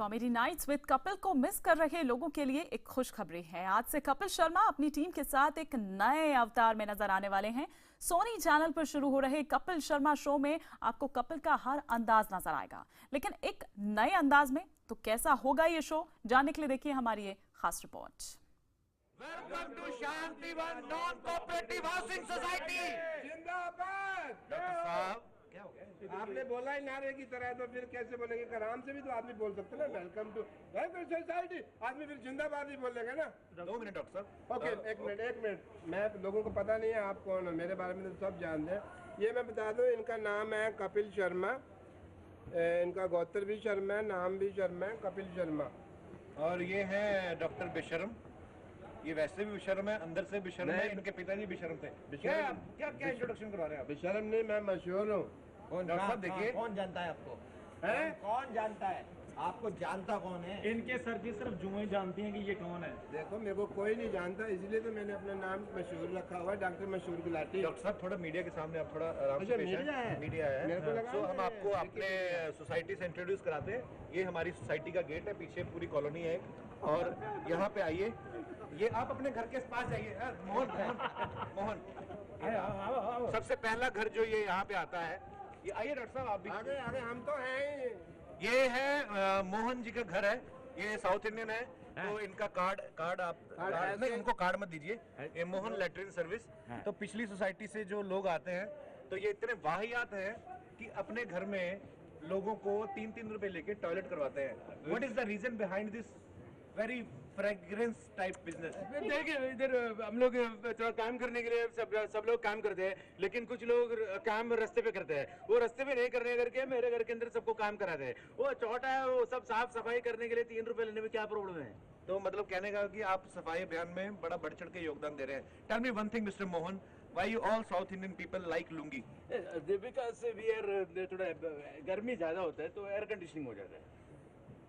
Comedy nights with Kapil को miss कर रहे लोगों के लिए एक खुशखबरी है। आज से कपिल शर्मा अपनी टीम के साथ एक नए अवतार में नजर आने वाले हैं। सोनी चैनल पर शुरू हो रहे कपिल शर्मा शो में आपको कपिल का हर अंदाज नजर आएगा, लेकिन एक नए अंदाज में। तो कैसा होगा ये शो, जानने के लिए देखिए हमारी ये खास report. Welcome to Shantivan non cooperative housing society. जिंदाबाद। डॉक्टर साहब क्या हो गया? आपने बोला ही नारे की तरह, तो फिर कैसे बोलेंगे? आराम से भी तो आदमी बोल सकते ना, वेलकम टू सोसाइटी। आदमी फिर जिंदाबाद ही बोलेगा ना। 2 मिनट डॉक्टर साहब। ओके, एक मिनट। मैं लोगों को पता नहीं है आप कौन हो, मेरे बारे में तो सब जानते हैं। ये मैं बता दूं, इनका नाम है कपिल शर्मा। इनका गोत्र भी शर्मा है, नाम भी शर्मा है, कपिल शर्मा। और ये है डॉक्टर बेशरम। ये वैसे भी बेशरम है, अंदर से बेशरम है। इनके पिताजी बेशरम थे। क्या इंट्रोडक्शन करवा रहे हैं आप? बेशरम नहीं, मैं मशहूर हूँ। डॉक्टर साहब देखिए, कौन जानता है आपको? हैं? कौन जानता है आपको? जानता कौन है? इनके सर की सिर्फ जुएं जानती हैं कि ये कौन है। देखो, मेरे को कोई नहीं जानता, इसलिए तो मैंने अपना नाम मशहूर रखा हुआ है, डॉक्टर मशहूर गुलाटी। डॉक्टर साहब थोड़ा मीडिया के सामने आप थोड़ा आराम से अच्छा, पेश मीडिया है? मीडिया है। मेरे को लगा तो हम मैं आपको अपने सोसाइटी से इंट्रोड्यूस कराते हैं। ये हमारी सोसाइटी का गेट है, पीछे पूरी कॉलोनी है एक। और यहाँ पे आइए, ये आप अपने घर के पास जाइए। मोहन सबसे पहला घर जो ये यहाँ पे आता है, ये आइए डॉक्टर साहब आप भी। आगे हम तो हैं ही। ये है मोहन जी का घर है। ये साउथ इंडियन है, तो इनका कार्ड आप नहीं, उनको कार्ड मत दीजिए। ये मोहन लेटरिन सर्विस। तो पिछली सोसाइटी से जो लोग आते हैं, तो ये इतने वाहियात हैं कि अपने घर में लोगों को 3-3 रुपए लेके टॉयलेट करवाते हैं। What is the reason behind this very fragrance type business? देखिए, इधर हम लोग थोड़ा काम करने के लिए सब लोग काम करते हैं, लेकिन कुछ लोग काम रास्ते पे करते हैं। वो रास्ते पे नहीं करने करके मेरे घर के अंदर सबको काम कराते हैं। वो छोटा है, वो सब साफ सफाई करने के लिए 3 रुपए लेने में क्या प्रॉब्लम है? तो मतलब कहने का कि आप सफाई अभियान में बड़ा बढ़ चढ़ के योगदान दे रहे हैं। Tell me one thing mister Mohan, why you all South Indian people like lungi? Because we are थोड़ा गर्मी ज्यादा होता है तो एयर कंडीशनिंग हो जाता है।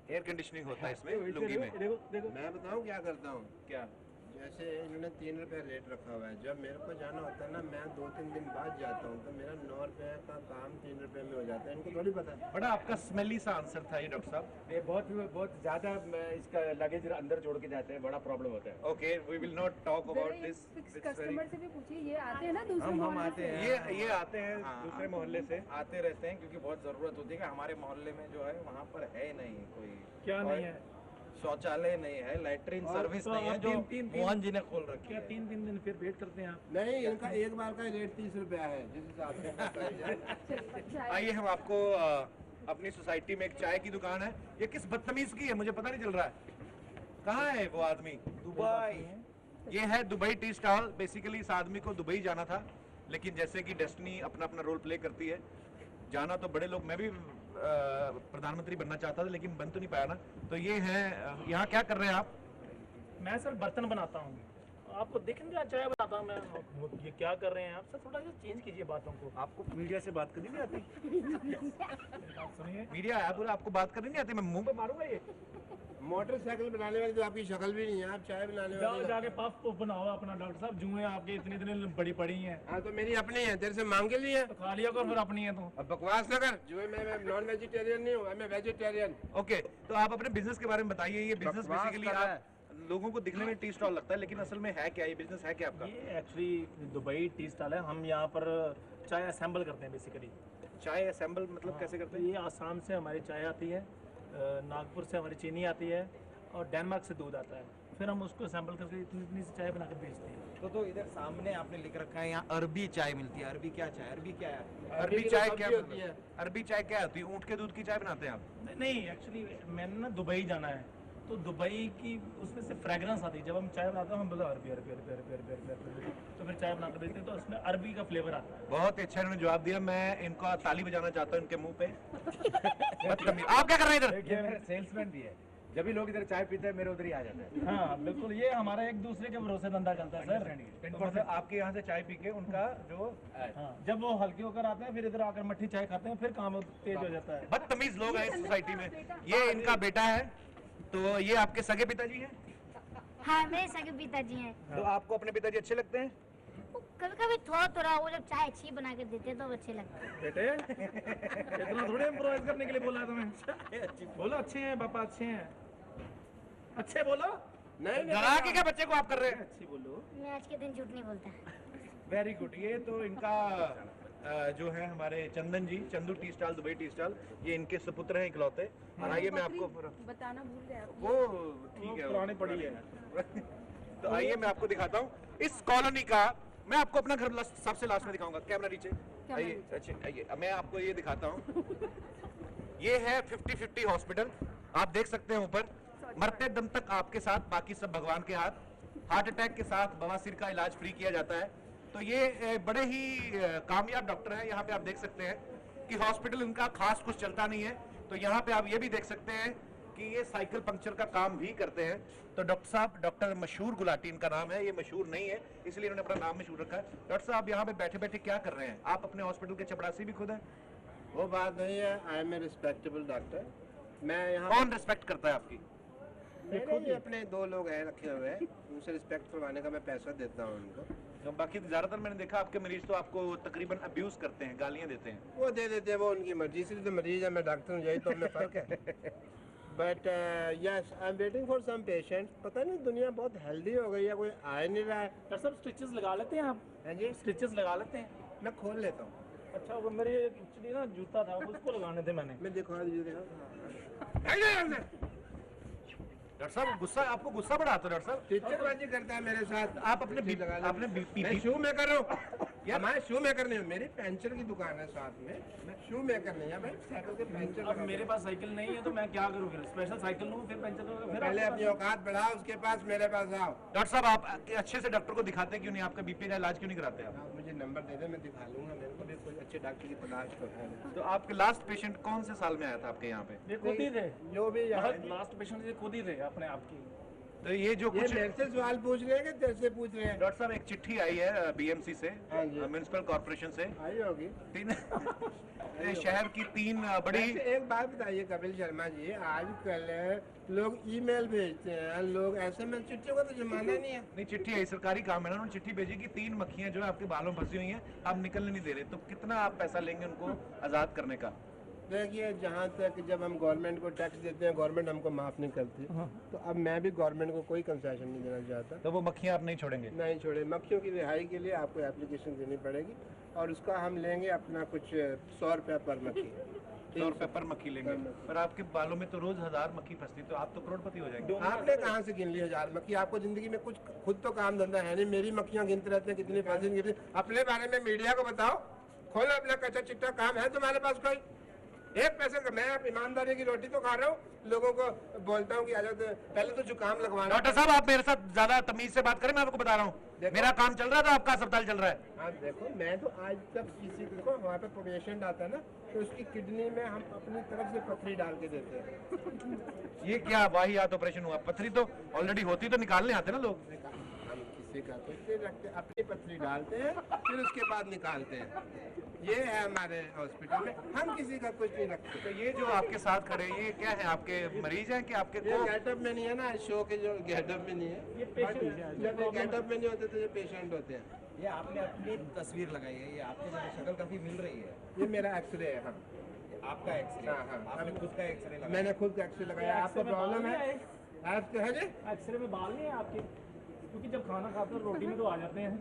एयर कंडीशनिंग होता है इसमें लुंगी में। देखो मैं बताऊं क्या करता हूँ? क्या? जैसे इन्होंने 3 रुपए रेट रखा हुआ है, जब मेरे को जाना होता है ना, मैं 2-3 दिन बाद जाता हूँ, तो मेरा 9 रुपए का काम 3 रुपए में हो जाता है। इनको थोड़ी पता है। बड़ा आपका स्मेली सा आंसर था ये डॉक्टर साहब। ये बहुत ज्यादा इसका लगेज अंदर जोड़ के जाते हैं, बड़ा प्रॉब्लम होता है। Okay, we will not talk about this. Customer से भी पूछिए, ये आते हैं ना दूसरे हम मोहल्ले आते से? हैं। ये आते हैं दूसरे मोहल्ले से। आते रहते हैं क्योंकि बहुत जरूरत होती है कि हमारे मोहल्ले में जो है वहाँ पर है नहीं कोई, क्या नहीं है? शौचालय नहीं है, लैट्रिन और सर्विस तो नहीं है, आप जो तीन- मोहन जी ने खोल रखी क्या है। 3 दिन फिर वेट करते हैं आप? नहीं, इनका एक बार का रेट 30 रुपया है, जिस हिसाब से बताइए। आइए हम आपको अपनी सोसाइटी में एक चाय की दुकान है। ये किस बदतमीज की है मुझे पता नहीं चल रहा है। कहाँ है वो आदमी? दुबई। ये है दुबई टी स्टॉल। बेसिकली इस आदमी को दुबई जाना था, लेकिन जैसे कि डेस्टिनी अपना अपना रोल प्ले करती है, जाना तो बड़े लोग, मैं भी प्रधानमंत्री बनना चाहता था लेकिन बन तो नहीं पाया ना। तो ये है, यहाँ क्या कर रहे हैं आप? मैं सर बर्तन बनाता हूँ, आपको देख नहीं रहा चाय बनाता हूँ मैं। ये क्या कर रहे हैं आप सर? थोड़ा सा चेंज कीजिए बातों को। आपको मीडिया से बात करनी नहीं आती? आप सुनिए, मीडिया आया बोला आपको बात करनी नहीं आती? मैं मुंह पे मारूंगा ये। मोटरसाइकिल बनाने वाली तो आपकी शक्ल भी नहीं है, आप चाय बनाने जाओ वाले। जाके पफ पुफ बनाओ अपना। डॉक्टर साहब जुएं आपके इतने बड़ी पड़ी हैं, हाँ, तो मेरी अपनी है, तेरे से मांग के लिए। तो खा लिया कर फिर अपनी है तो। अब बकवास ना कर, जो मैं नॉन वेजिटेरियन नहीं हूँ, मैं वेजिटेरियन। ओके, तो आप अपने बिजनेस के बारे में बताइए। ये बिजनेस बकवास बेसिकली कर रहा आप लोगों को दिखने में टी स्टॉल लगता है, लेकिन असल में है क्या? ये बिजनेस है क्या आपका? ये एक्चुअली दुबई टी स्टॉल है। हम यहाँ पर चाय असेंबल करते हैं बेसिकली। चाय असेंबल मतलब कैसे करते हैं? ये आसाम से हमारी चाय आती है, नागपुर से हमारी चीनी आती है, और डेनमार्क से दूध आता है। फिर हम उसको असेंबल करके इतनी सी चाय बनाकर बेचते हैं। तो इधर सामने आपने लिख रखा है यहाँ अरबी चाय मिलती है। अरबी क्या चाय? अरबी क्या है? अरबी की चाय तो क्या सब्जी होती है। अरबी चाय क्या होती है? ऊँट के दूध की चाय बनाते हैं आप? नहीं, एक्चुअली मैंने ना दुबई जाना है, तो दुबई की उसमें से फ्रेगरेंस आती है। जब हम चाय बनाते हैं हम बोला अरबी अरबी अरबी अरबी अरबी अरबी अरबी, तो फिर चाय बनाकर बेचते हैं, तो उसमें अरबी का फ्लेवर आता है। बहुत ही अच्छा इन्होंने जवाब दिया। मैं इनको ताली बजाना चाहता हूँ इनके मुंह पे। आप क्या कर रहे हैं इधर? ये मेरा सेल्समैन भी है, जब भी लोग इधर चाय पीते हैं मेरे उधर ही आ जाते हैं। हाँ बिल्कुल, ये हमारा एक दूसरे के भरोसे धंधा करता है सर। तो मतलब आपके यहाँ से चाय पी के उनका जो हाँ, जब वो हल्के होकर आते हैं फिर इधर आकर मट्ठी चाय खाते हैं, फिर काम तेज हो जाता है। बदतमीज लोग हैं इस सोसाइटी में। ये इनका बेटा है। तो ये आपके सगे पिताजी हैं? हाँ, मेरे सगे पिताजी हैं। तो आपको अपने पिताजी अच्छे लगते हैं? वो कभी कभी थोड़ा थोड़ा वो जब चाय अच्छी बना के देते तो अच्छे लगते हैं। बेटे इतना थोड़े इम्प्रोवाइज करने के लिए बोला है तुम्हें। बोलो अच्छे हैं पापा, अच्छे हैं, अच्छे बोलो। नहीं डरा के क्या बच्चे को आप कर रहे हैं? अच्छी बोलो। मैं आज के दिन झूठ नहीं बोलता। Very good. ये तो इनका जो है हमारे Chandan ji, Chandu tea stall, Dubai tea stall, ये इनके सुपुत्र हैं इकलौते। और आइए मैं आपको बताना भूल गए आप। वो ठीक है, पुरानी पड़ी है। तो आइए मैं आपको दिखाता हूँ इस कॉलोनी का। मैं आपको अपना घर सबसे लास्ट में दिखाऊंगा। कैमरा नीचे आइए, अच्छे आइए, मैं आपको ये दिखाता हूँ। ये है 50-50 हॉस्पिटल, आप देख सकते हैं ऊपर। मरते दम तक आपके साथ, बाकी सब भगवान के हाथ। हार्ट अटैक के साथ बवासीर का इलाज फ्री किया जाता है। तो ये बड़े ही कामयाब डॉक्टर हैं। यहाँ पे आप देख सकते हैं कि हॉस्पिटल इनका खास कुछ चलता नहीं है। तो यहाँ पे आप ये भी देख सकते हैं कि ये साइकिल पंक्चर का काम भी करते हैं। तो डॉक्टर साहब, डॉक्टर मशहूर गुलाटी इनका नाम है। ये मशहूर नहीं है इसलिए इन्होंने अपना नाम मशहूर रखा है। डॉक्टर साहब यहाँ पे बैठे बैठे क्या कर रहे हैं? आप अपने हॉस्पिटल के चपरासी भी खुद हैं? वो बात नहीं है। I am a respectable doctor. मैं यहाँ कौन रिस्पेक्ट करता है आपकी? मेरे ही अपने 2 लोग हैं रखे हुए हैं, उनसे रिस्पेक्ट करवाने का मैं पैसा देता हूँ उनको। तो बाकी ज्यादातर मैंने देखा आपके मरीज तो आपको तकरीबन अब्यूज करते हैं, गालियां देते हैं। वो दे देते हैं, वो उनकी मर्जी। इसलिए तो मरीज है, मैं डॉक्टर हूँ, यही तो हमें फर्क है। But yes, I am waiting for some patients. पता नहीं दुनिया बहुत हेल्दी हो गई है, कोई आ ही नहीं रहा है। डॉक्टर साहब स्टिचेस लगा लेते हैं आप? हाँ जी, स्टिचेस लगा लेते हैं? मैं खोल लेता हूँ। अच्छा, वो मेरे एक्चुअली ना जूता था, उसको लगाने थे मैंने। मैं दिखा दीजिए। डॉक्टर साहब गुस्सा, आपको गुस्सा बढ़ाता है डॉक्टर साहब? टीचरबाजी करता है मेरे साथ। आप अपने आपने मैं शू मेकर हूँ। हमारे शू मेकर नहीं हूँ, मेरी पेंचर की दुकान है साथ में। मैं शू मेकर नहीं है भाई, साइकिल के पेंचर। अब मेरे पास साइकिल नहीं है तो मैं क्या करूँ फिर? स्पेशल साइकिल लूँ फिर पंचर करूँ? फिर पहले अपनी औकात बढ़ाओ, उसके पास मेरे पास आओ। डॉक्टर साहब आप अच्छे से डॉक्टर को दिखाते क्यों नहीं? आपका बीपी का इलाज क्यों नहीं कराते आप? आप मुझे नंबर दे दे, मैं दिखा लूंगा। मेरे को भी कोई अच्छे डॉक्टर की तलाश तो है। तो आपके लास्ट पेशेंट कौन से साल में आया था आपके यहाँ पे? ये खुद ही थे, जो भी यहाँ लास्ट पेशेंट ये खुद ही थे अपने आप की। तो ये जो ये कुछ मेरे से सवाल पूछ रहे हैं कि तेरे से पूछ रहे हैं? डॉक्टर साहब एक चिट्ठी आई है बीएमसी से, हाँ जी। म्युनिसिपल कॉर्पोरेशन से। आई होगी। 3 शहर की 3 बड़ी। एक बात बताइए कपिल शर्मा जी, आजकल लोग ईमेल भेजते हैं, लोग SMS, चिट्ठियों का तो जमाना नहीं है। नहीं, चिट्ठी आई, सरकारी काम है ना। उन्होंने चिट्ठी भेजी कि 3 मक्खियां जो है आपके बालों में फंसी हुई हैं, आप निकलने नहीं दे रहे। तो कितना आप पैसा लेंगे उनको आजाद करने का? देखिए, जहाँ तक जब हम गवर्नमेंट को टैक्स देते हैं, गवर्नमेंट हमको माफ नहीं करती। तो अब मैं भी गवर्नमेंट को कोई कंसेशन नहीं देना चाहता। तो वो मक्खियां आप नहीं छोड़ेंगे? नहीं छोड़े। मक्खियों की रिहाई के लिए आपको एप्लीकेशन देनी पड़ेगी और उसका हम लेंगे अपना कुछ 100 रुपया पर मक्खी। 100 रुपये पर मक्खी लेंगे। पर आपके बालों में तो रोज 1000 मक्खी फंसती, तो आप तो करोड़पति हो जाएंगे। आपने कहाँ से गिन ली 1000 मक्खी? आपको जिंदगी में कुछ खुद तो काम धंधा है नहीं। मेरी मक्खियाँ गिनते रहते हैं कितनी फंसी। अपने बारे में मीडिया को बताओ, खोलो अपना कच्चा चिट्टा। काम है तुम्हारे पास कोई? 1 पैसे का। मैं आप ईमानदारी की रोटी तो खा रहा हूँ, लोगों को बोलता हूँ कि आ जाओ। पहले तो जुकाम लगवाना। डॉक्टर साहब आप मेरे साथ ज्यादा तमीज से बात करें, मैं आपको बता रहा हूँ मेरा काम चल रहा था, आपका अस्पताल चल रहा है। हाँ देखो, मैं तो आज तक किसी को, वहाँ पे पेशेंट आता है ना, तो उसकी किडनी में हम अपनी तरफ से पथरी डाल के देते हैं। ये क्या वाहियात ऑपरेशन हुआ? पथरी तो ऑलरेडी होती तो निकालने आते ना लोग। हम किसी का कुछ नहीं रखते, अपनी पथरी डालते हैं, फिर उसके बाद निकालते हैं। ये है हमारे हॉस्पिटल में, हम किसी का कुछ नहीं रखते। तो ये जो आपके साथ खड़े हैं, ये क्या है? आपके मरीज हैं कि आपके ये गेटअप में नहीं है ना, शो के जो गेटअप में नहीं है। ये पेशेंट है। जब गेटअप में नहीं होते तो ये पेशेंट होते हैं। ये आपने अपनी तस्वीर लगाई है, ये आपकी शक्ल काफी मिल रही है। ये मेरा एक्सरे है। हाँ, आपका एक्सरे? हाँ, हाँ। आपने खुद का एक्सरे लगाया? मैंने खुद का एक्सरे लगाया। आपको प्रॉब्लम है? आपको है जी? एक्सरे में बाल नहीं है आपके? क्योंकि जब खाना खाते हैं रोटी में तो आ जाते हैं।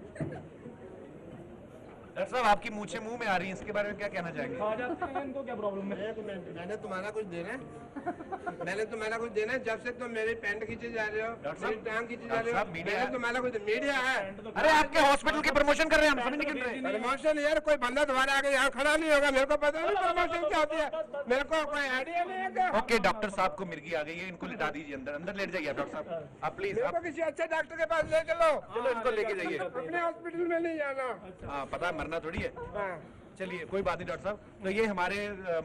डॉक्टर साहब आपकी मूछें मुंह में आ रही हैं, इसके बारे में क्या कहना चाहेंगे? खा जाते हैं, इनको क्या प्रॉब्लम है? मैंने तुम्हारा कुछ देना है? मैंने तुम्हारा कुछ देना है? जब से तुम मेरी पैंट खींचे जा रहे हो, मेरी टांग खींचे जा रहे हो, मैंने तुम्हारा कुछ मीडिया है। अरे आपके हॉस्पिटल की प्रमोशन कर रहे हैं हम, समझ नहीं कर रहे। प्रमोशन यार, कोई बंदा तुम्हारे आगे यहाँ खड़ा नहीं होगा। मेरे को पता नहीं प्रमोशन क्या होती है, मेरे को कोई आइडिया नहीं है। ओके, डॉक्टर साहब को मिर्गी आ गई है, इनको लिटा दीजिए अंदर। अंदर लेट जाइए डॉक्टर साहब, आप प्लीज। मेरे को किसी अच्छे डॉक्टर के पास ले चलो। चलो इनको लेके जाइए। अपने हॉस्पिटल में नहीं जाना। हाँ पता है, मरना थोड़ी है। हाँ। चलिए कोई बात नहीं डॉक्टर साहब। तो ये हमारे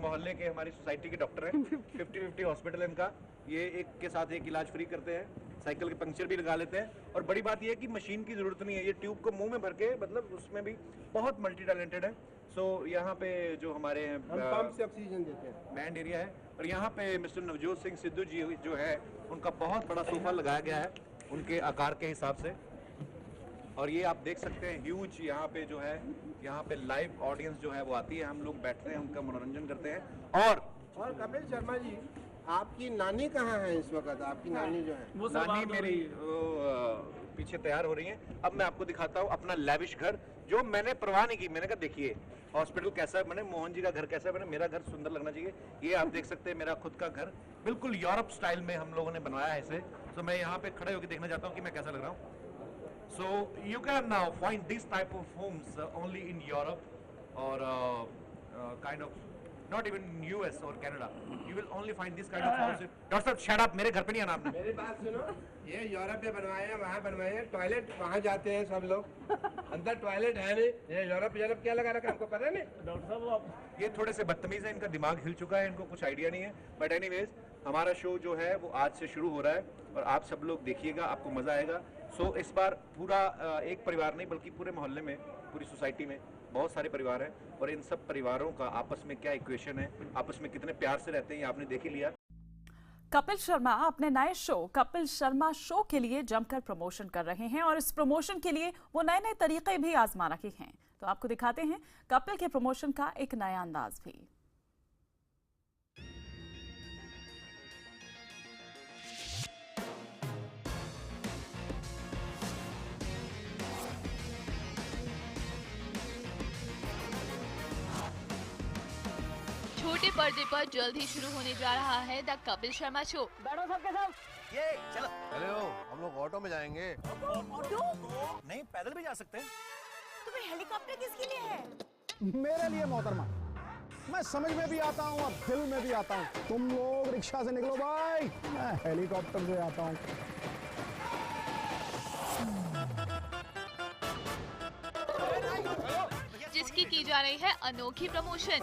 मोहल्ले के, हमारी सोसाइटी के डॉक्टर हैं। 50-50 हॉस्पिटल है इनका। ये एक के साथ एक इलाज फ्री करते हैं, साइकिल के पंक्चर भी लगा लेते हैं। और बड़ी बात ये है कि मशीन की जरूरत नहीं है, ये ट्यूब को मुंह में भर के, मतलब उसमें भी बहुत मल्टी टैलेंटेड है। सो यहाँ पे जो हमारे हम पंप से ऑक्सीजन देते हैं। बैंड एरिया है। और यहाँ पे मिस्टर नवजोत सिंह सिद्धू जी जो है, उनका बहुत बड़ा सोफा लगाया गया है उनके आकार के हिसाब से। और ये आप देख सकते हैं ह्यूज यहाँ पे जो है, यहाँ पे लाइव ऑडियंस जो है वो आती है, हम लोग बैठते हैं, उनका मनोरंजन करते हैं। और कपिल शर्मा जी, आपकी नानी कहाँ है इस वक्त? आपकी नानी जो है, वो सब नानी बात हो मेरी रही है। पीछे तैयार हो रही हैं। अब मैं आपको दिखाता हूँ अपना लैविश घर, जो मैंने परवाह नहीं की। मैंने कहा देखिए हॉस्पिटल कैसा है, मैंने मोहन जी का घर कैसा है, मैंने मेरा घर सुंदर लगना चाहिए। ये आप देख सकते हैं मेरा खुद का घर, बिल्कुल यूरोप स्टाइल में हम लोगों ने बनवाया है इसे। तो मैं यहाँ पे खड़े होकर देखना चाहता हूँ कि मैं कैसा लग रहा हूँ। So you can now find this type of homes only in Europe or kind of not even in US or Canada. You will only find this kind of houses. Doctor साहब shut up, मेरे घर पे नहीं आना आपने। मेरी बात सुनो, ये यूरोप में बनवाए हैं, वहाँ बनवाए हैं, टॉयलेट वहाँ जाते हैं सब लोग, अंदर टॉयलेट है नहीं। ये यूरोप क्या लगा रखा है, हमको पता नहीं। डॉक्टर साहब आप ये थोड़े से बदतमीज हैं, इनका दिमाग हिल चुका है, इनको कुछ आइडिया नहीं है। बट एनीवेज हमारा शो जो है वो आज से शुरू हो रहा है और आप सब लोग देखिएगा, आपको मजा आएगा। सो इस बार पूरा एक परिवार नहीं बल्कि पूरे मोहल्ले में, पूरी सोसाइटी में बहुत सारे परिवार हैं और इन सब परिवारों का आपस में क्या इक्वेशन है, आपस में कितने प्यार से रहते हैं, ये आपने देख ही लिया। कपिल शर्मा अपने नए शो कपिल शर्मा शो के लिए जमकर प्रमोशन कर रहे हैं और इस प्रमोशन के लिए वो नए नए तरीके भी आजमा रहे हैं। तो आपको दिखाते हैं कपिल के प्रमोशन का एक नया अंदाज भी। छोटे पर्दे पर जल्द ही शुरू होने जा रहा है द कपिल शर्मा शो। बैठो सबके सब। ये चलो। अरे ओ, हम लोग ऑटो में जाएंगे। ऑटो? नहीं, पैदल भी जा सकते हैं। तुम्हें हेलीकॉप्टर किसके लिए है? मेरे लिए मोहतरमा। मैं समझ में भी आता हूँ और दिल में भी आता हूँ। तुम लोग रिक्शा से निकलो भाई, मैं हेलीकॉप्टर से आता हूँ। जिसकी की जा रही है अनोखी प्रमोशन।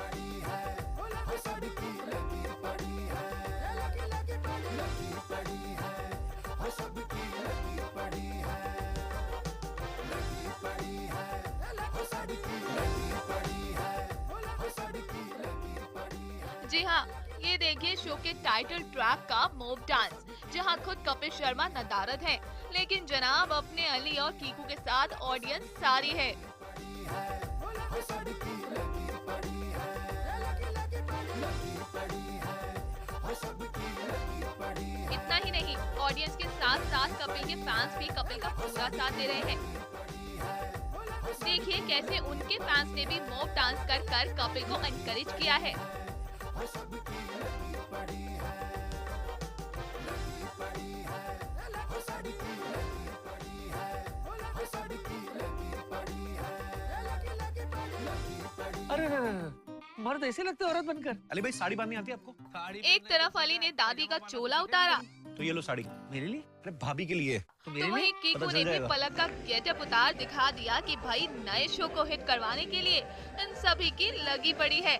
जी हाँ, ये देखिए शो के टाइटल ट्रैक का मूव डांस, जहाँ खुद कपिल शर्मा नदारद हैं, लेकिन जनाब अपने अली और कीकू के साथ ऑडियंस सारी है। इतना ही नहीं, ऑडियंस के साथ साथ कपिल के फैंस भी कपिल का पूरा साथ दे रहे हैं। देखिए कैसे उनके फैंस ने भी मूव डांस कर कर कपिल को एनकरेज किया है। अरे मर्द ऐसे लगते औरत बनकर। अली भाई साड़ी बांधनी आती है आपको? एक तरफ अली ने दादी का चोला उतारा, तो ये लो साड़ी। मेरे लिए? अरे भाभी के लिए। तो वहीं कीकू ने भी पलक का गेटअप उतार दिखा दिया कि भाई नए शो को हिट करवाने के लिए इन सभी की लगी पड़ी है।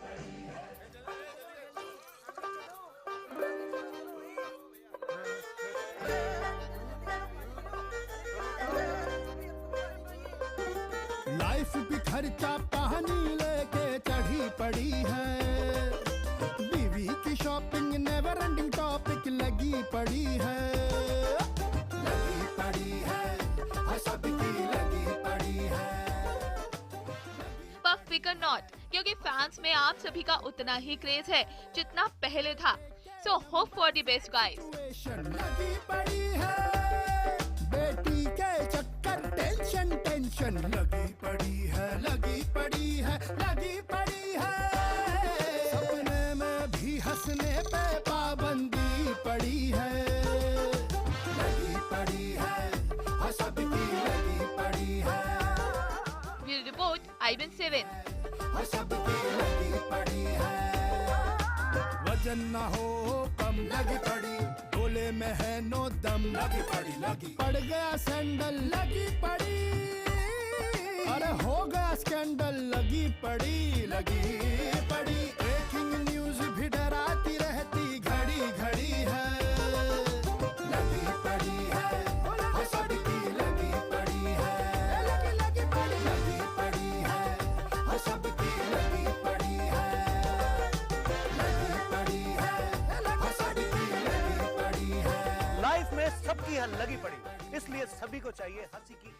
लाइफ भी खर्चा पानी लेके चढ़ी पड़ी है, बीवी की शॉपिंग नेवर एंडिंग टॉपिक लगी पड़ी है, लगी पड़ी है, सबकी लगी पड़ी है। पर फिकर नॉट, क्योंकि फैंस में आप सभी का उतना ही क्रेज है जितना पहले था। So hope for the best guys. लगी पड़ी है, बेटी के चक्कर टेंशन टेंशन लगी पड़ी है, लगी पड़ी है, लगी पड़ी है, सपने में भी हंसने पे पाबंदी पड़ी है, लगी पड़ी है, सबकी लगी पड़ी है। Bureau report IBN 7। सबकी लगी पड़ी है, वजन ना हो कम लगी पड़ी, गोले में है नो दम लगी पड़ी, लगी पड़ गया सैंडल लगी पड़ी, अरे हो गया स्कैंडल लगी पड़ी, लगी पड़ी, ब्रेकिंग न्यूज भी डराती रहती घड़ी घड़ी है, लगी पड़ी है, सबकी लगी पड़ी है, लगी पड़ी है, सबकी लगी पड़ी है, लगी पड़ी है, सबकी लगी पड़ी है। लाइफ में सबकी लगी पड़ी, इसलिए सभी को चाहिए हंसी की